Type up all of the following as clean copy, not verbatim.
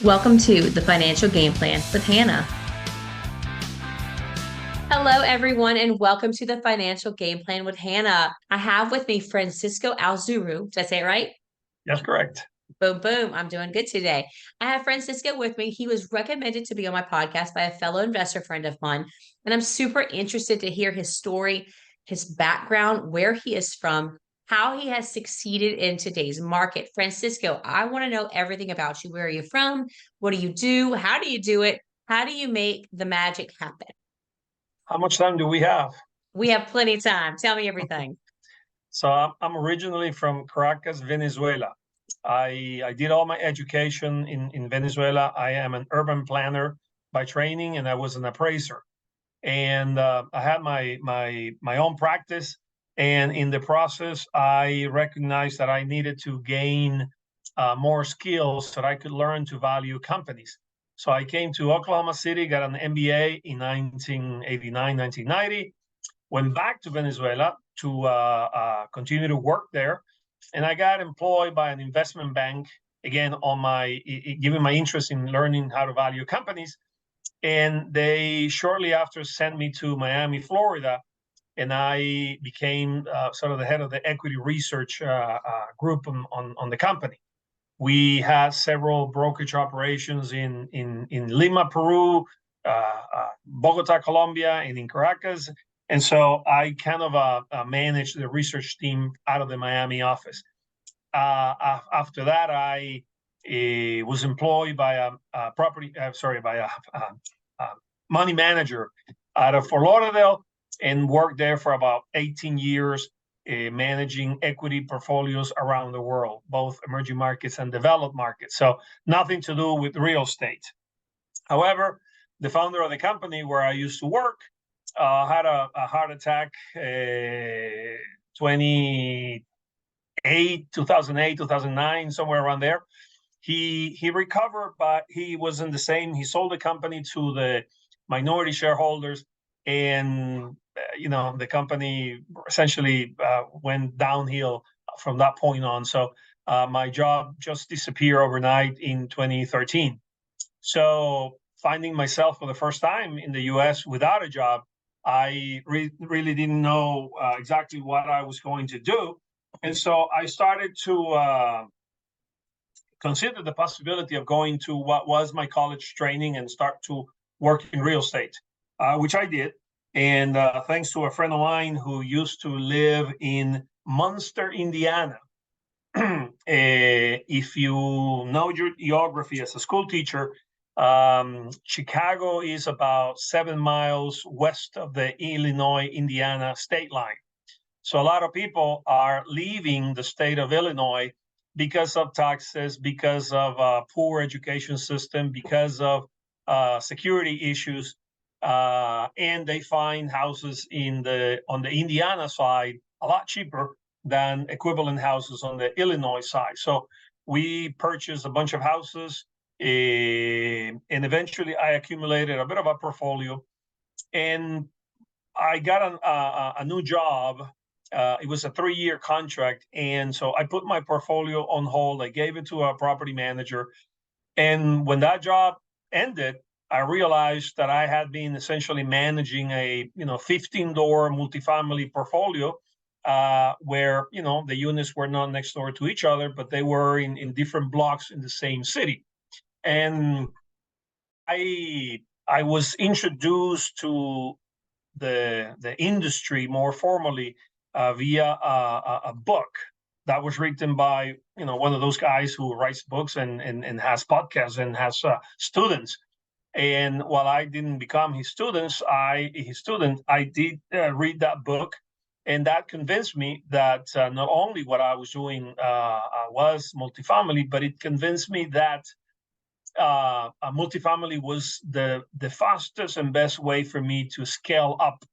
Welcome to the Financial Game Plan with Hannah. Hello, everyone, and welcome to the Financial Game Plan with Hannah. I have with me Francisco Alzuru. Did I say it right? That's correct. Boom, boom. I'm doing good today. I have Francisco with me. He was recommended to be on my podcast by a fellow investor friend of mine, and I'm super interested to hear his story, his background, where he is from, how he has succeeded in today's market. Francisco, I want to know everything about you. Where are you from? What do you do? How do you do it? How do you make the magic happen? How much time do we have? We have plenty of time. Tell me everything. So I'm originally from Caracas, Venezuela. I did all my education in Venezuela. I am an urban planner by training, and I was an appraiser. And I had my own practice. And in the process, I recognized that I needed to gain more skills so that I could learn to value companies. So I came to Oklahoma City, got an MBA in 1989, 1990, went back to Venezuela to continue to work there. And I got employed by an investment bank, again, on given my interest in learning how to value companies. And they shortly after sent me to Miami, Florida, and I became sort of the head of the equity research group on the company. We had several brokerage operations in Lima, Peru, Bogota, Colombia, and in Caracas. And so I kind of managed the research team out of the Miami office. After that, I was employed by a money manager out of Fort Lauderdale and worked there for about 18 years, managing equity portfolios around the world, both emerging markets and developed markets. So nothing to do with real estate. However, the founder of the company where I used to work had a heart attack 2008, 2009, somewhere around there. He recovered, but he wasn't the same. He sold the company to the minority shareholders, and the company essentially went downhill from that point on. So my job just disappeared overnight in 2013. So finding myself for the first time in the U.S. without a job, I really didn't know exactly what I was going to do. And so I started to consider the possibility of going to what was my college training and start to work in real estate, which I did. And thanks to a friend of mine who used to live in Munster, Indiana. If you know your geography as a school teacher, Chicago is about 7 miles west of the Illinois-Indiana state line. So a lot of people are leaving the state of Illinois because of taxes, because of poor education system, because of security issues, and they find houses on the Indiana side a lot cheaper than equivalent houses on the Illinois side. So we purchased a bunch of houses, and eventually I accumulated a bit of a portfolio, and I got a new job. It was a 3-year contract, and so I put my portfolio on hold. I gave it to a property manager, and when that job ended, I realized that I had been essentially managing a 15-door multifamily portfolio, where the units were not next door to each other, but they were in different blocks in the same city. And I was introduced to the industry more formally via a book that was written by one of those guys who writes books and has podcasts and has students. And while I didn't become his student, I did read that book, and that convinced me that not only what I was doing was multifamily, but it convinced me that multifamily was the fastest and best way for me to scale up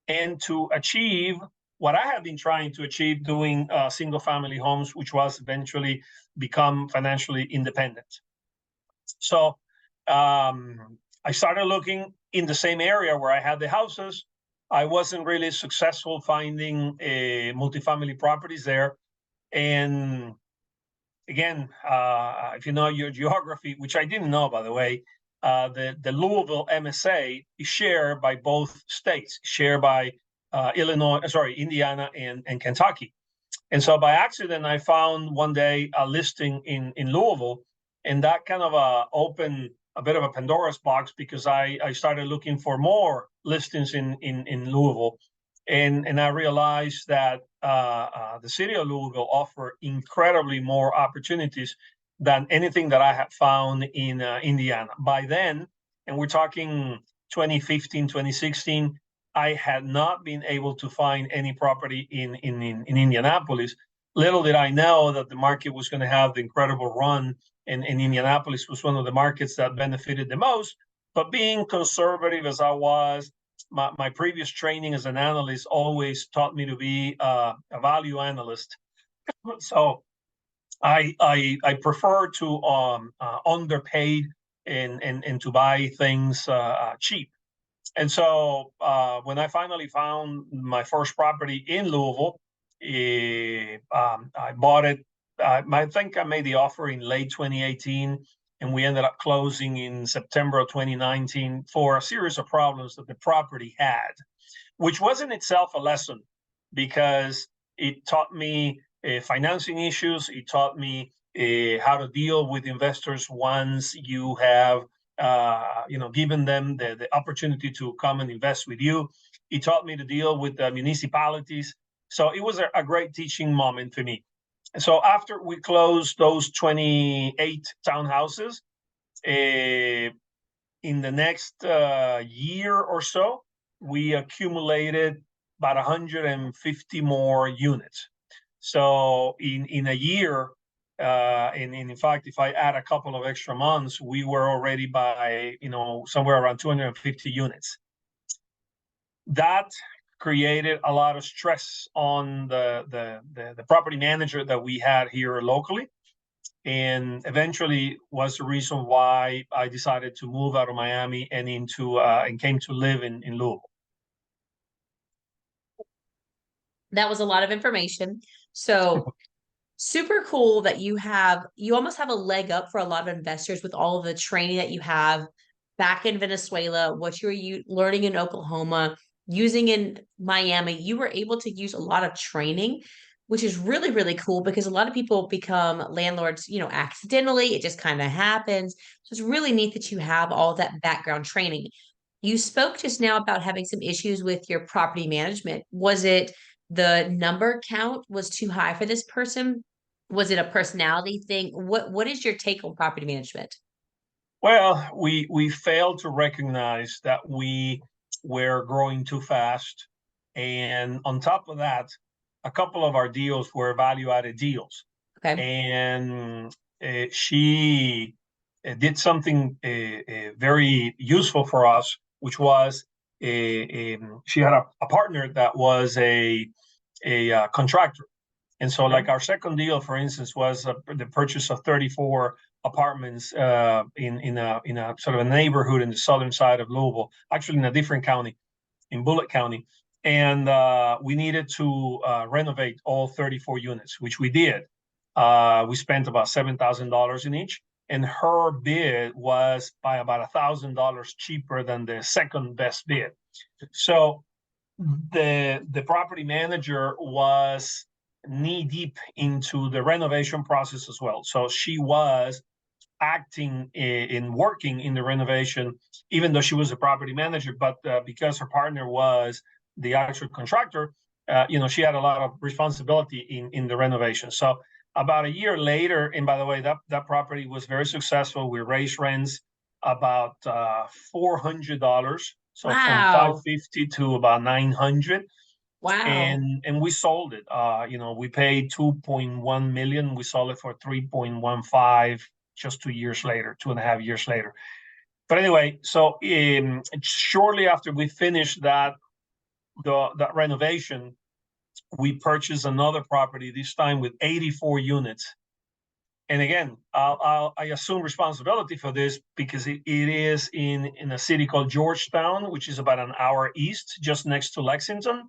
and to achieve what I had been trying to achieve doing single family homes, which was eventually become financially independent. So I started looking in the same area where I had the houses. I wasn't really successful finding multifamily properties there. And again, if you know your geography, which I didn't know, by the way, the Louisville MSA is shared by both states, shared by Indiana and Kentucky. And so by accident, I found one day a listing in Louisville, and that kind of opened a bit of a Pandora's box, because I started looking for more listings in Louisville. And I realized that the city of Louisville offered incredibly more opportunities than anything that I had found in Indiana. By then, and we're talking 2015, 2016, I had not been able to find any property in Indianapolis. Little did I know that the market was going to have the incredible run, and Indianapolis was one of the markets that benefited the most. But being conservative as I was, my previous training as an analyst always taught me to be a value analyst. So I prefer to underpaid and to buy things cheap. And so when I finally found my first property in Louisville, I bought it. I think I made the offer in late 2018, and we ended up closing in September of 2019 for a series of problems that the property had, which was in itself a lesson, because it taught me financing issues. It taught me how to deal with investors once you have given them the opportunity to come and invest with you. It taught me to deal with the municipalities. So it was a great teaching moment for me. And so after we closed those 28 townhouses, in the next year or so, we accumulated about 150 more units. So in a year, and in fact, if I add a couple of extra months, we were already by somewhere around 250 units. That created a lot of stress on the property manager that we had here locally, and eventually was the reason why I decided to move out of Miami and came to live in Louisville. That was a lot of information. So super cool that you almost have a leg up for a lot of investors with all of the training that you have back in Venezuela, what you're learning in Oklahoma, using in Miami. You were able to use a lot of training, which is really, really cool, because a lot of people become landlords, accidentally. It just kind of happens. So it's really neat that you have all that background training. You spoke just now about having some issues with your property management. Was it the number count was too high for this person? Was it a personality thing? What is your take on property management? Well, we failed to recognize that we were growing too fast. And on top of that, a couple of our deals were value-added deals. Okay. And she did something very useful for us, which was she had a partner that was a contractor. And so, like, our second deal, for instance, was the purchase of 34 apartments in a sort of a neighborhood in the southern side of Louisville, actually in a different county, in Bullitt County. And we needed to renovate all 34 units, which we did. We spent about $7,000 in each, and her bid was by about $1,000 cheaper than the second best bid. So the property manager was knee deep into the renovation process as well. So she was acting in working in the renovation, even though she was a property manager, but because her partner was the actual contractor, she had a lot of responsibility in the renovation. So about a year later, and by the way, that property was very successful. We raised rents about $400. So from $550 to about $900. Wow. And we sold it. We paid $2.1 million. We sold it for $3.15 just 2 years later, 2.5 years later. But anyway, so shortly after we finished that renovation, we purchased another property, this time with 84 units. And again, I assume responsibility for this because it is in a city called Georgetown, which is about an hour east, just next to Lexington.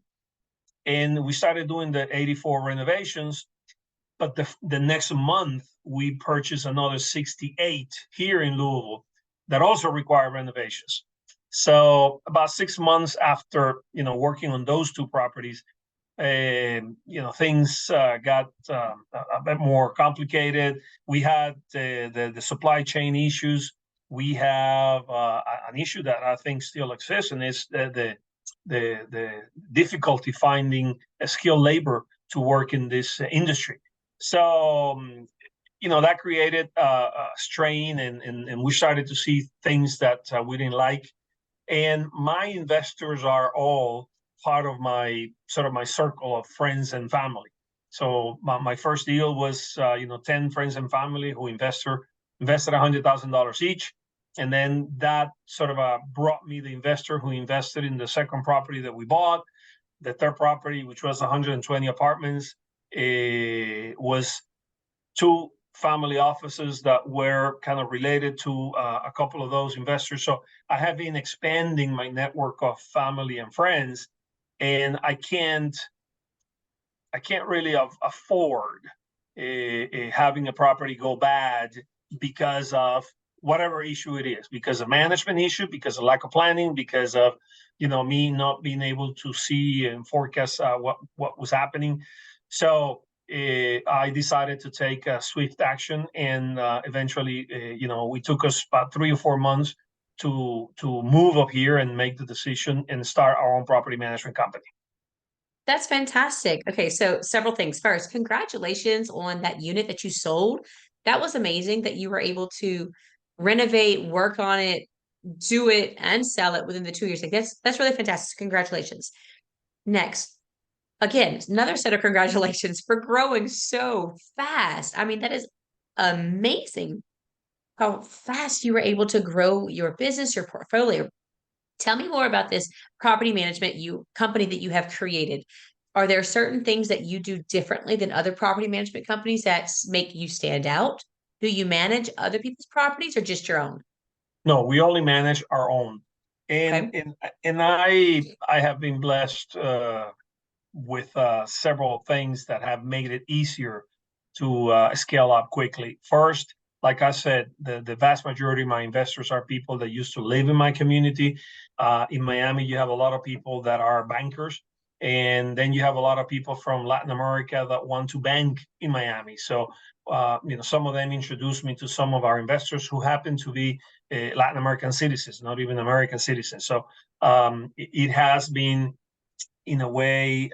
And we started doing the 84 renovations. But the next month, we purchased another 68 here in Louisville that also require renovations. So about 6 months after, working on those two properties, things got a bit more complicated. We had the supply chain issues. We have an issue that I think still exists, and is the difficulty finding a skilled labor to work in this industry. So, that created a strain, and we started to see things that we didn't like. And my investors are all part of my circle of friends and family. So my first deal was 10 friends and family who invested $100,000 each. And then that brought me the investor who invested in the second property that we bought. The third property, which was 120 apartments, was two family offices that were kind of related to a couple of those investors. So I have been expanding my network of family and friends, and I can't really afford having a property go bad because of whatever issue it is, because of management issue, because of lack of planning, because of me not being able to see and forecast what was happening. So I decided to take swift action, and eventually, we took us about 3 or 4 months to move up here and make the decision and start our own property management company. That's fantastic. Okay, so several things. First, congratulations on that unit that you sold. That was amazing that you were able to renovate, work on it, do it, and sell it within the 2 years. Like that's really fantastic. Congratulations. Next, again, another set of congratulations for growing so fast. I mean, that is amazing how fast you were able to grow your business, your portfolio. Tell me more about this property management company that you have created. Are there certain things that you do differently than other property management companies that make you stand out? Do you manage other people's properties or just your own? No, we only manage our own. And Okay. and I have been blessed with several things that have made it easier to scale up quickly. First, like I said, the vast majority of my investors are people that used to live in my community. In Miami, you have a lot of people that are bankers, and then you have a lot of people from Latin America that want to bank in Miami. So, some of them introduced me to some of our investors who happen to be Latin American citizens, not even American citizens. So, it has been, in a way,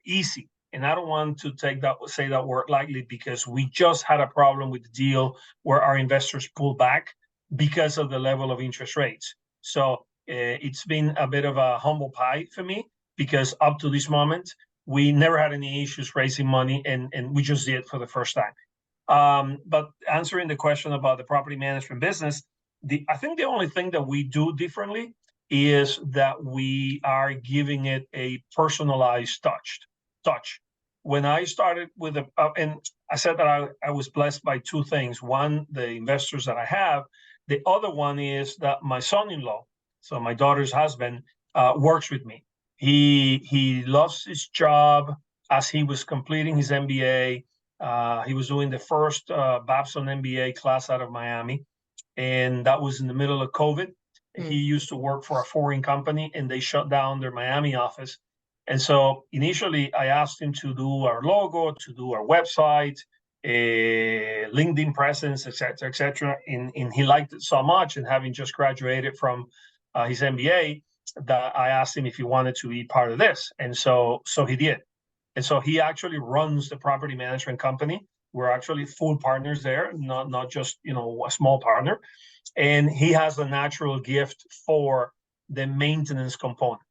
easy. And I don't want to say that word lightly, because we just had a problem with the deal where our investors pulled back because of the level of interest rates. So it's been a bit of a humble pie for me, because up to this moment, we never had any issues raising money, and we just did for the first time. But answering the question about the property management business, I think the only thing that we do differently is that we are giving it a personalized touch. When I started with and I said that I was blessed by two things. One, the investors that I have. The other one is that my son-in-law, so my daughter's husband, works with me. He loves his job. As he was completing his MBA, he was doing the first Babson MBA class out of Miami, and that was in the middle of COVID. He used to work for a foreign company, and they shut down their Miami office. And so initially, I asked him to do our logo, to do our website, LinkedIn presence, et cetera, and he liked it so much. And having just graduated from his MBA, that I asked him if he wanted to be part of this, and so he did. And so he actually runs the property management company. We're actually full partners there, not just a small partner. And he has a natural gift for the maintenance component.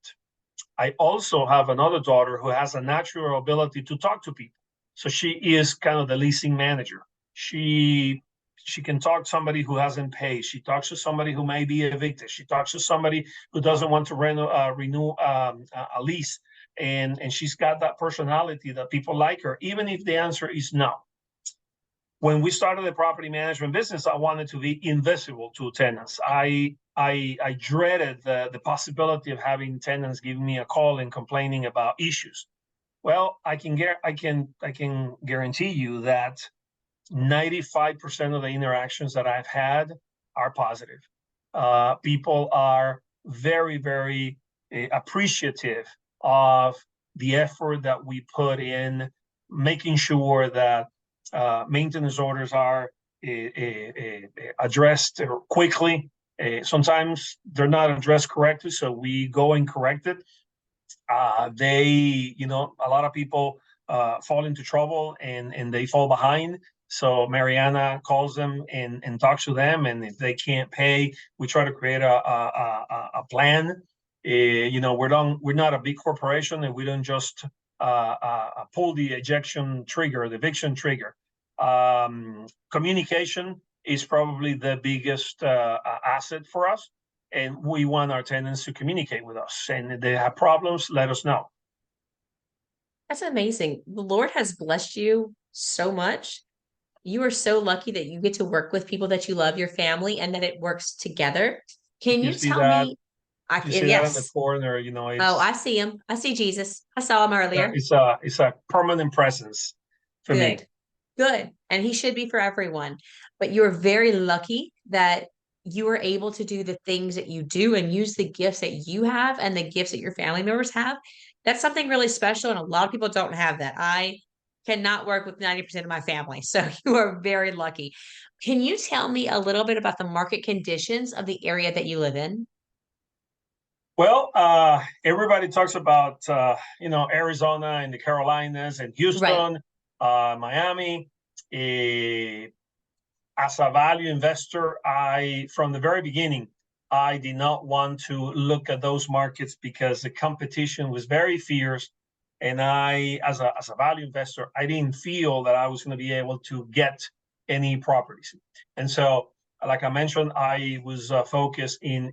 I also have another daughter who has a natural ability to talk to people. So she is kind of the leasing manager. She can talk to somebody who hasn't paid. She talks to somebody who may be evicted. She talks to somebody who doesn't want to renew a lease. And she's got that personality that people like her, even if the answer is no. When we started the property management business, I wanted to be invisible to tenants. I dreaded the possibility of having tenants giving me a call and complaining about issues. Well, I can guarantee you that 95% of the interactions that I've had are positive. People are very, very appreciative of the effort that we put in making sure that maintenance orders are addressed quickly. Sometimes they're not addressed correctly, so we go and correct it. A lot of people fall into trouble and they fall behind. So Mariana calls them and talks to them, and if they can't pay, we try to create a plan. We're not a big corporation, and we don't just pull the ejection trigger, the eviction trigger. Communication is probably the biggest asset for us, and we want our tenants to communicate with us. And if they have problems, let us know. That's amazing. The Lord has blessed you so much. You are so lucky that you get to work with people that you love, your family, and that it works together. Can You you see tell that? me? You see that in the Yes. corner. Oh, It's I see him. I see Jesus. I saw him earlier. it's a permanent presence for me. Good. Good. And he should be for everyone. But you're very lucky that you are able to do the things that you do and use the gifts that you have and the gifts that your family members have. That's something really special. And a lot of people don't have that. I cannot work with 90% of my family. So you are very lucky. Can you tell me a little bit about the market conditions of the area that you live in? Well, everybody talks about Arizona and the Carolinas and Right. Houston, Miami. As a value investor, from the very beginning, I did not want to look at those markets because the competition was very fierce, and as a value investor, I didn't feel that I was going to be able to get any properties. And so, like I mentioned, I was focused in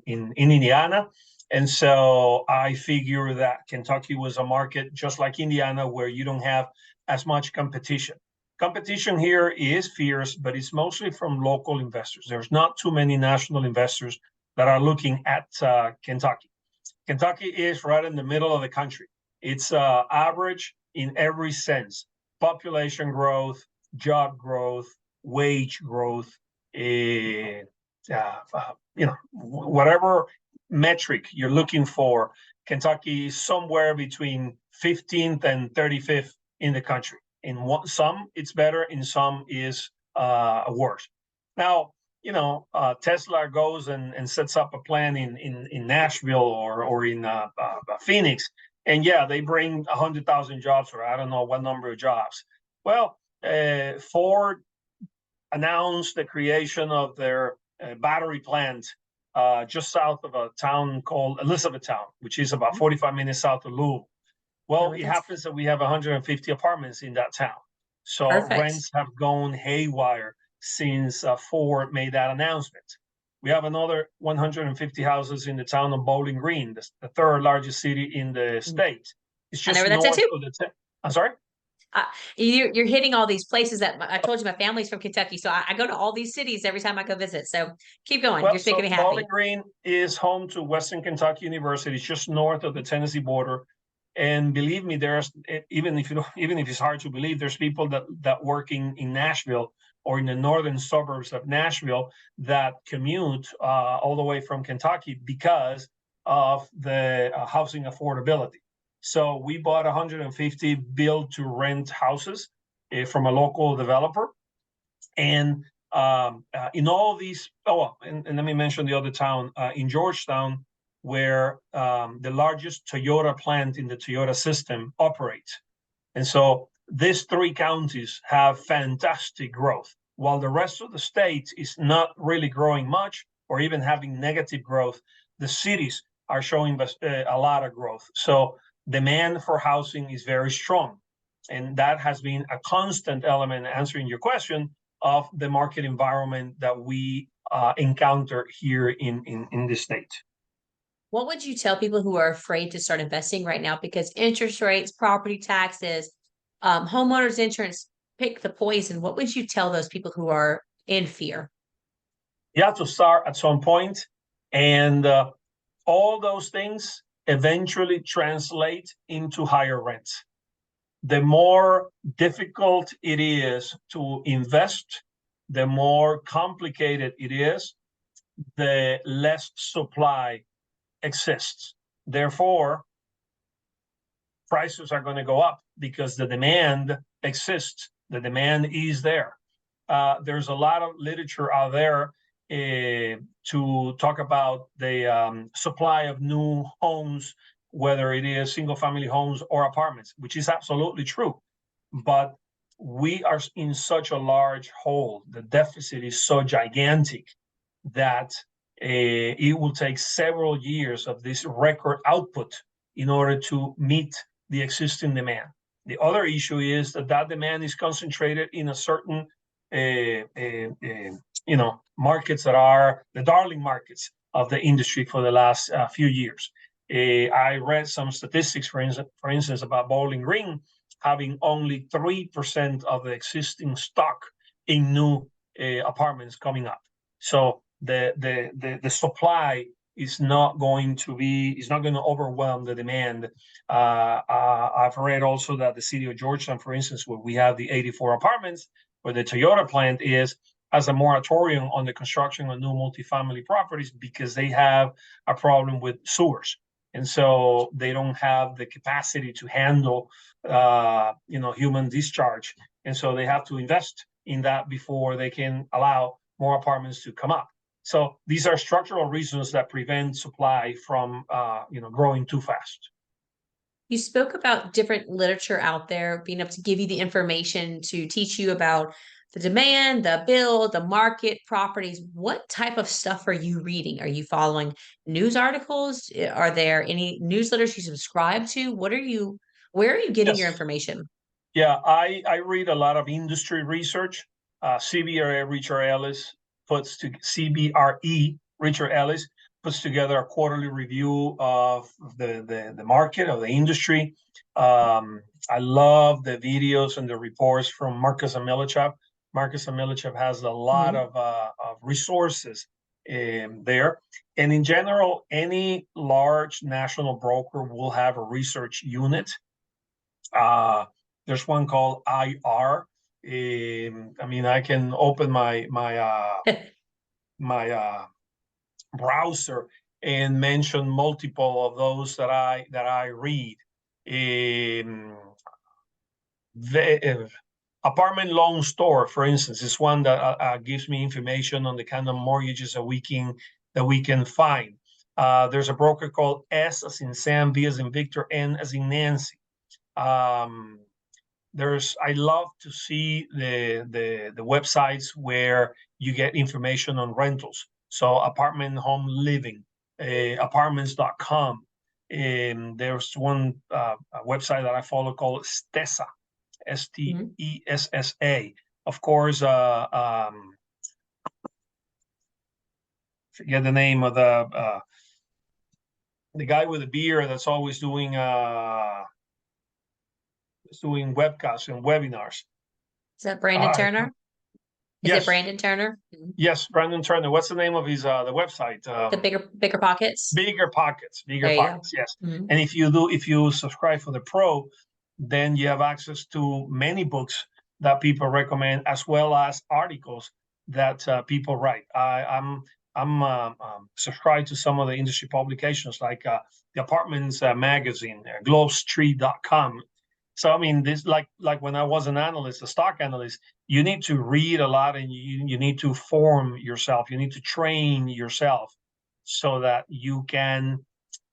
Indiana, and so I figured that Kentucky was a market just like Indiana where you don't have as much competition. Competition here is fierce, but it's mostly from local investors. There's not too many national investors that are looking at Kentucky. Kentucky is right in the middle of the country. It's average in every sense: population growth, job growth, wage growth. Whatever metric you're looking for, Kentucky is somewhere between 15th and 35th in the country. In some, it's better. In some, is worse. Now, Tesla goes and sets up a plant in Nashville or in Phoenix, and yeah, they bring 100,000 jobs, or I don't know what number of jobs. Well, Ford announced the creation of their battery plant just south of a town called Elizabethtown, which is about 45 minutes south of Louisville. Well, it happens that we have 150 apartments in that town. So Perfect. rents have gone haywire since Ford made that announcement. We have another 150 houses in the town of Bowling Green, the third largest city in the state. It's I know just where that's at north too. of I'm sorry? Uh, you're hitting all these places that I told you my family's from Kentucky. So I go to all these cities every time I go visit. So keep going. Well, You're making so me Bowling happy. Green is home to Western Kentucky University. It's just north of the Tennessee border. And believe me, there's even if it's hard to believe, there's people that work in Nashville or in the northern suburbs of Nashville that commute all the way from Kentucky because of the housing affordability. So we bought 150 build to rent houses from a local developer, and in all these, and let me mention the other town in Georgetown, where the largest Toyota plant in the Toyota system operates. And so these three counties have fantastic growth, while the rest of the state is not really growing much or even having negative growth. The cities are showing a lot of growth. So demand for housing is very strong. And that has been a constant element, answering your question, of the market environment that we encounter here in the state. What would you tell people who are afraid to start investing right now because interest rates, property taxes, homeowners insurance, pick the poison? What would you tell those people who are in fear? You have to start at some point, and all those things eventually translate into higher rents. The more difficult it is to invest, the more complicated it is, the less supply exists. Therefore, prices are going to go up because the demand exists. The demand is there. There's a lot of literature out there to talk about the supply of new homes, whether it is single family homes or apartments, which is absolutely true. But we are in such a large hole. The deficit is so gigantic that it will take several years of this record output in order to meet the existing demand. The other issue is that demand is concentrated in a certain markets that are the darling markets of the industry for the last few years. I read some statistics, for instance, about Bowling Green having only 3% of the existing stock in new apartments coming up. So the supply is not going to overwhelm the demand. I've read also that the city of Georgetown, for instance, where we have the 84 apartments, where the Toyota plant is, has a moratorium on the construction of new multifamily properties because they have a problem with sewers. And so they don't have the capacity to handle, human discharge. And so they have to invest in that before they can allow more apartments to come up. So these are structural reasons that prevent supply from, growing too fast. You spoke about different literature out there being able to give you the information to teach you about the demand, the build, the market, properties. What type of stuff are you reading? Are you following news articles? Are there any newsletters you subscribe to? Where are you getting your Yes. information? Yeah, I read a lot of industry research. CBRE Richard Ellis puts together a quarterly review of the market, of the industry. I love the videos and the reports from Marcus and Millichap. Marcus and Millichap has a lot of resources there. And in general, any large national broker will have a research unit. There's one called IR. I can open my browser and mention multiple of those that I read. The Apartment Loan Store, for instance, is one that gives me information on the kind of mortgages that we can find. There's a broker called S as in Sam, V as in Victor, N as in Nancy. I love to see the websites where you get information on rentals. So Apartment Home Living, apartments.com. There's one website that I follow called Stessa, Stessa. Of course, forget the name of the guy with the beard that's always doing webcasts and webinars. Is that Brandon Turner? Is Yes. it Brandon Turner? Yes, Brandon Turner. What's the name of his the website? The bigger pockets. Bigger Pockets. Yes. Mm-hmm. And if you subscribe for the Pro, then you have access to many books that people recommend, as well as articles that people write. I'm subscribed to some of the industry publications like the Apartments magazine, glowstreet.com. So this like when I was an analyst, a stock analyst, you need to read a lot and you need to form yourself. You need to train yourself so that you can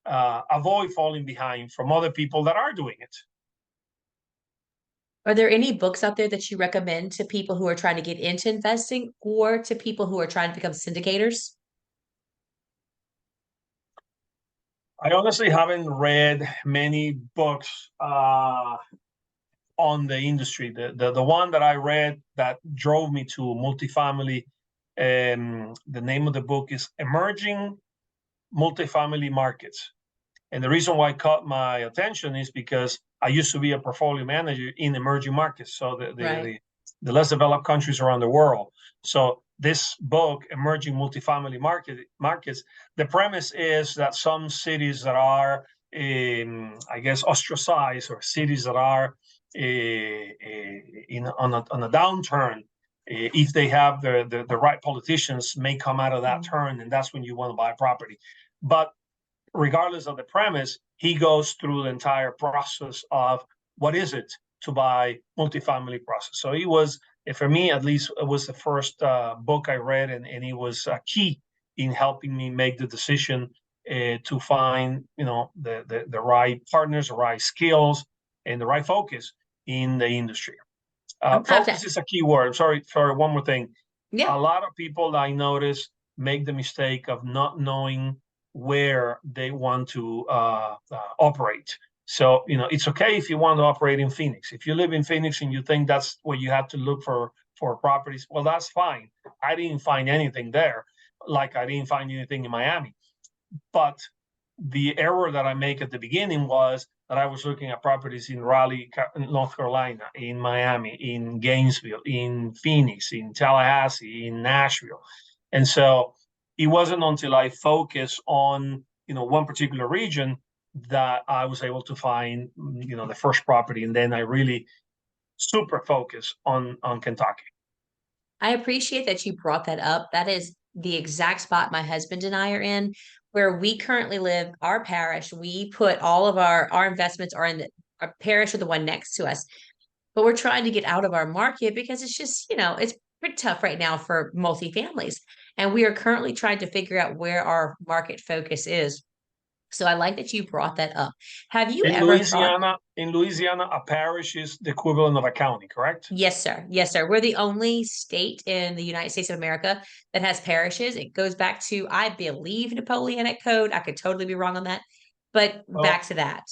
avoid falling behind from other people that are doing it. Are there any books out there that you recommend to people who are trying to get into investing or to people who are trying to become syndicators? I honestly haven't read many books on the industry. The one that I read that drove me to multifamily, the name of the book is Emerging Multifamily Markets. And the reason why it caught my attention is because I used to be a portfolio manager in emerging markets, so the less developed countries around the world. So this book, Emerging Multifamily Markets, the premise is that some cities that are I guess, ostracized, or cities that are on a downturn, if they have the right politicians, may come out of that turn, and that's when you want to buy property. But regardless of the premise, he goes through the entire process of what is it to buy multifamily process. So he was, for me at least, it was the first book I read, and he was key in helping me make the decision to find, the right partners, the right skills, and the right focus in the industry. Focus is a key word. Sorry, one more thing. Yeah. A lot of people I notice make the mistake of not knowing where they want to operate. So, it's okay if you want to operate in Phoenix. If you live in Phoenix and you think that's where you have to look for properties, well, that's fine. I didn't find anything there, like I didn't find anything in Miami. But the error that I make at the beginning was that I was looking at properties in Raleigh, North Carolina, in Miami, in Gainesville, in Phoenix, in Tallahassee, in Nashville. And so it wasn't until I focused on, one particular region that I was able to find, the first property. And then I really super focused on Kentucky. I appreciate that you brought that up. That is the exact spot my husband and I are in, where we currently live. Our parish, we put all of our investments are in our parish or the one next to us. But we're trying to get out of our market because it's just, it's pretty tough right now for multifamilies. And we are currently trying to figure out where our market focus is. So I like that you brought that up. Have you ever thought? In Louisiana, a parish is the equivalent of a county, correct? Yes, sir. Yes, sir. We're the only state in the United States of America that has parishes. It goes back to, I believe, Napoleonic Code. I could totally be wrong on that, but back to that.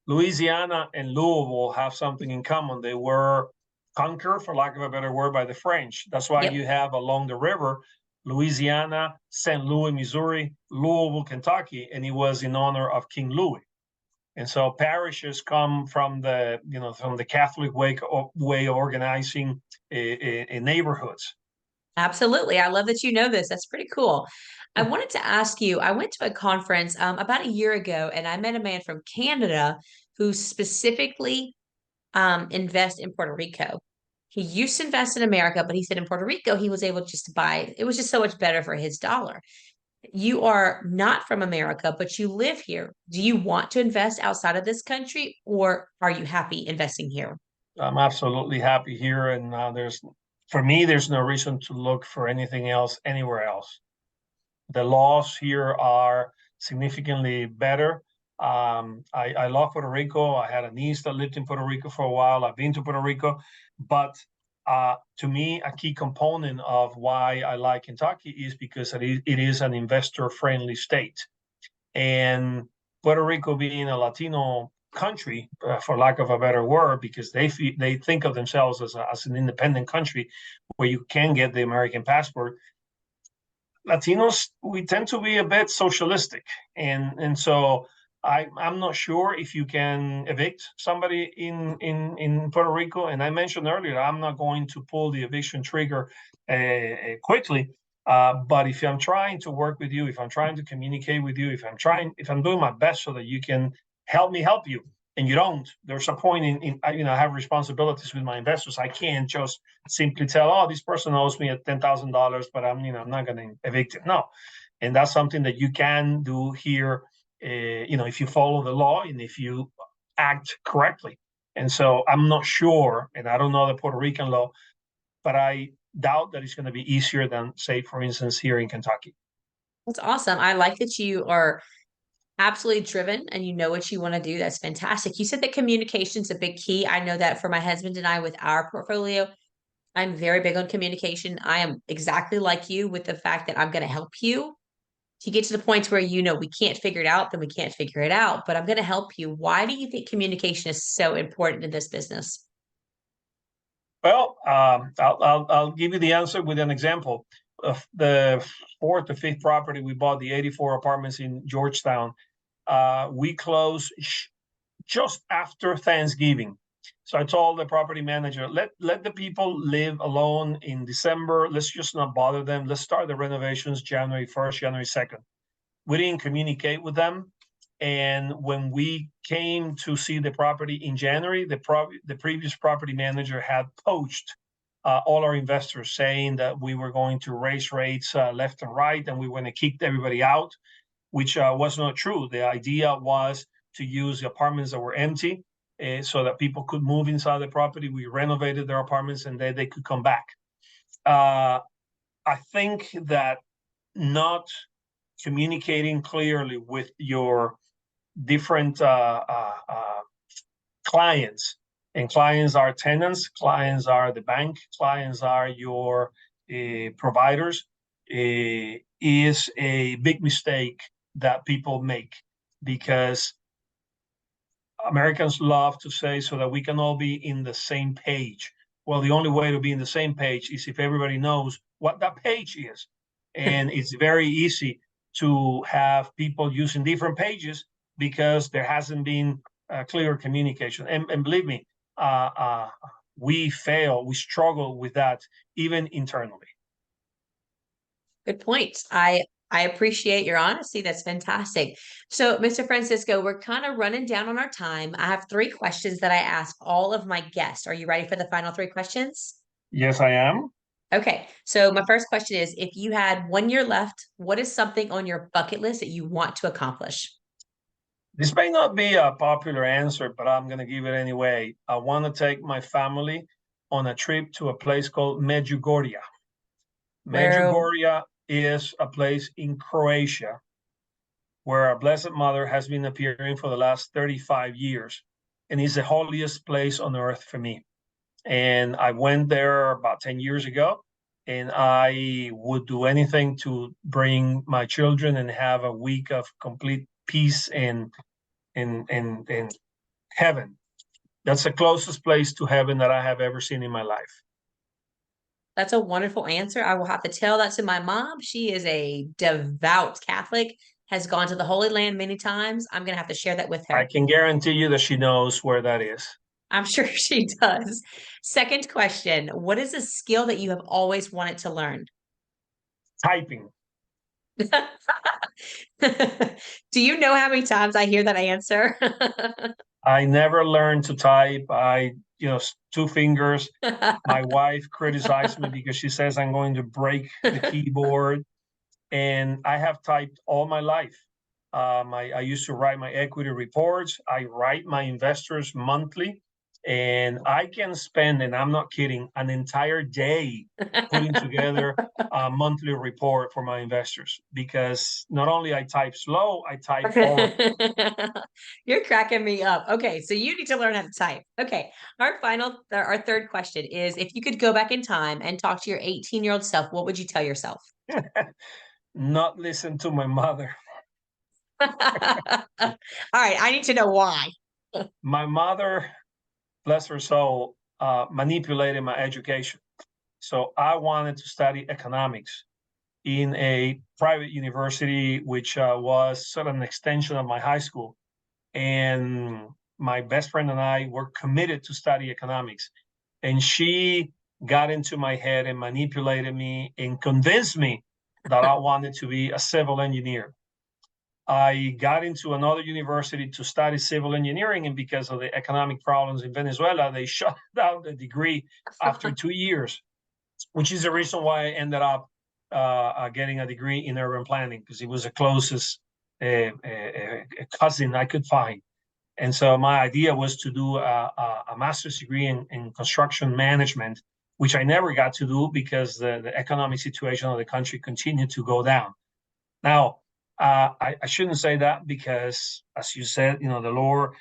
Louisiana and Louisville have something in common. They were conquered, for lack of a better word, by the French. That's why you have along the river, Louisiana, St. Louis, Missouri, Louisville, Kentucky, and it was in honor of King Louis. And so parishes come from the Catholic way of organizing neighborhoods. Absolutely. I love that you know this. That's pretty cool. I wanted to ask you, I went to a conference about a year ago, and I met a man from Canada who specifically invests in Puerto Rico. He used to invest in America, but he said in Puerto Rico, he was able just to buy, it was just so much better for his dollar. You are not from America, but you live here. Do you want to invest outside of this country, or are you happy investing here? I'm absolutely happy here, and for me, there's no reason to look for anything else anywhere else. The laws here are significantly better. I love Puerto Rico. I had a niece that lived in Puerto Rico for a while. I've been to Puerto Rico, but to me, a key component of why I like Kentucky is because it is an investor-friendly state. And Puerto Rico being a Latino country, for lack of a better word, because they think of themselves as an independent country where you can get the American passport. Latinos, we tend to be a bit socialistic, and so I'm not sure if you can evict somebody in Puerto Rico. And I mentioned earlier, I'm not going to pull the eviction trigger quickly. But if I'm trying to work with you, if I'm trying to communicate with you, if I'm doing my best so that you can help me help you, and you don't, there's a point in I have responsibilities with my investors. I can't just simply tell, oh, this person owes me $10,000, but I'm not going to evict it. No, and that's something that you can do here. If you follow the law and if you act correctly. And so I'm not sure, and I don't know the Puerto Rican law, but I doubt that it's going to be easier than, say, for instance, here in Kentucky. That's awesome. I like that you are absolutely driven and you know what you want to do. That's fantastic. You said that communication is a big key. I know that for my husband and I with our portfolio, I'm very big on communication. I am exactly like you with the fact that I'm going to help you to get to the points where we can't figure it out, then we can't figure it out. But I'm going to help you. Why do you think communication is so important in this business? Well, I'll give you the answer with an example. Of the fourth or fifth property we bought, the 84 apartments in Georgetown, we closed just after Thanksgiving. So I told the property manager, let the people live alone in December. Let's just not bother them. Let's start the renovations January 1st, January 2nd. We didn't communicate with them. And when we came to see the property in January, the previous property manager had poached all our investors, saying that we were going to raise rates left and right, and we were going to kick everybody out, which was not true. The idea was to use the apartments that were empty so that people could move inside the property. We renovated their apartments, and then they could come back. I think that not communicating clearly with your different clients, and clients are tenants, clients are the bank, clients are your providers, is a big mistake that people make, because Americans love to say so that we can all be in the same page. Well, the only way to be in the same page is if everybody knows what that page is. And it's very easy to have people using different pages because there hasn't been clear communication. And believe me, we struggle with that even internally. Good point. I appreciate your honesty. That's fantastic. So, Mr. Francisco, we're kind of running down on our time. I have 3 questions that I ask all of my guests. Are you ready for the final 3 questions? Yes, I am. Okay. So, my first question is, if you had 1 year left, what is something on your bucket list that you want to accomplish? This may not be a popular answer, but I'm going to give it anyway. I want to take my family on a trip to a place called Medjugorje. Medjugorje is a place in Croatia where our Blessed Mother has been appearing for the last 35 years, and is the holiest place on earth for me. And I went there about 10 years ago, and I would do anything to bring my children and have a week of complete peace and heaven. That's the closest place to heaven that I have ever seen in my life. That's a wonderful answer. I will have to tell that to my mom. She is a devout Catholic, has gone to the Holy Land many times. I'm going to have to share that with her. I can guarantee you that she knows where that is. I'm sure she does. Second question, what is a skill that you have always wanted to learn? Typing. Do you know how many times I hear that answer? I never learned to type. 2 fingers. My wife criticized me because she says I'm going to break the keyboard. And I have typed all my life. I used to write my equity reports. I write my investors monthly. And I can spend, and I'm not kidding, an entire day putting together a monthly report for my investors, because not only I type slow, I type horrible. You're cracking me up. Okay, so you need to learn how to type. Okay, our third question is, if you could go back in time and talk to your 18-year-old self, what would you tell yourself? Not listen to my mother. All right, I need to know why. My mother, bless her soul, manipulated my education. So I wanted to study economics in a private university, which was sort of an extension of my high school. And my best friend and I were committed to study economics. And she got into my head and manipulated me and convinced me that I wanted to be a civil engineer. I got into another university to study civil engineering, and because of the economic problems in Venezuela, they shut down the degree after 2 years, which is the reason why I ended up getting a degree in urban planning, because it was the closest cousin I could find. And so my idea was to do a master's degree in construction management, which I never got to do because the economic situation of the country continued to go down. Now, I shouldn't say that, because, as you said, the Lord,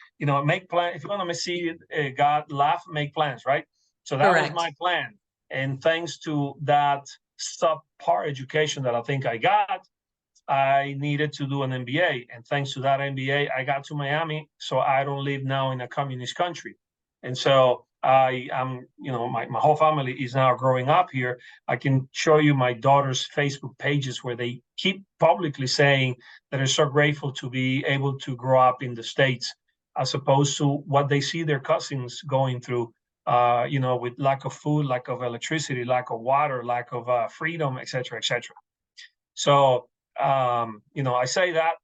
make plans. If you want to see God laugh, make plans, right? So that Correct. was my plan. And thanks to that subpar education that I think I got, I needed to do an MBA. And thanks to that MBA, I got to Miami. So I don't live now in a communist country. And so I am, my whole family is now growing up here. I can show you my daughter's Facebook pages where they keep publicly saying that they're so grateful to be able to grow up in the States, as opposed to what they see their cousins going through, with lack of food, lack of electricity, lack of water, lack of freedom, et cetera, et cetera. So, I say that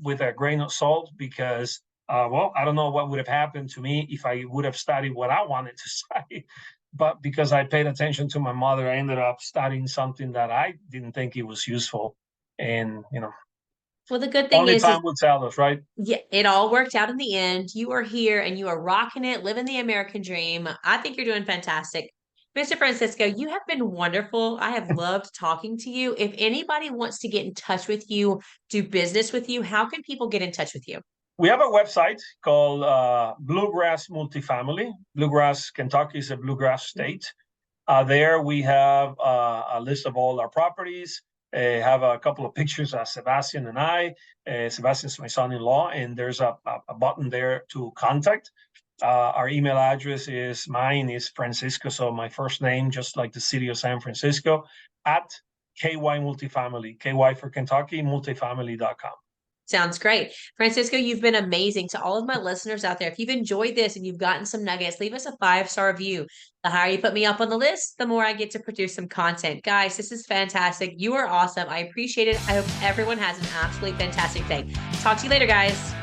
with a grain of salt because, well, I don't know what would have happened to me if I would have studied what I wanted to study. But because I paid attention to my mother, I ended up studying something that I didn't think it was useful. And, Well, the good thing only is time will tell us, right? yeah, it all worked out in the end. You are here and you are rocking it, living the American dream. I think you're doing fantastic. Mr. Francisco, you have been wonderful. I have loved talking to you. If anybody wants to get in touch with you, do business with you, how can people get in touch with you? We have a website called Bluegrass Multifamily. Bluegrass, Kentucky is a bluegrass state. There we have a list of all our properties. Have a couple of pictures of Sebastian and I. Sebastian's my son-in-law, and there's a button there to contact. Our email address is Francisco, so my first name, just like the city of San Francisco, at KY Multifamily, KY for Kentucky, multifamily.com. Sounds great. Francisco, you've been amazing. To all of my listeners out there, if you've enjoyed this and you've gotten some nuggets, leave us a 5-star review. The higher you put me up on the list, the more I get to produce some content. Guys, this is fantastic. You are awesome. I appreciate it. I hope everyone has an absolutely fantastic day. Talk to you later, guys.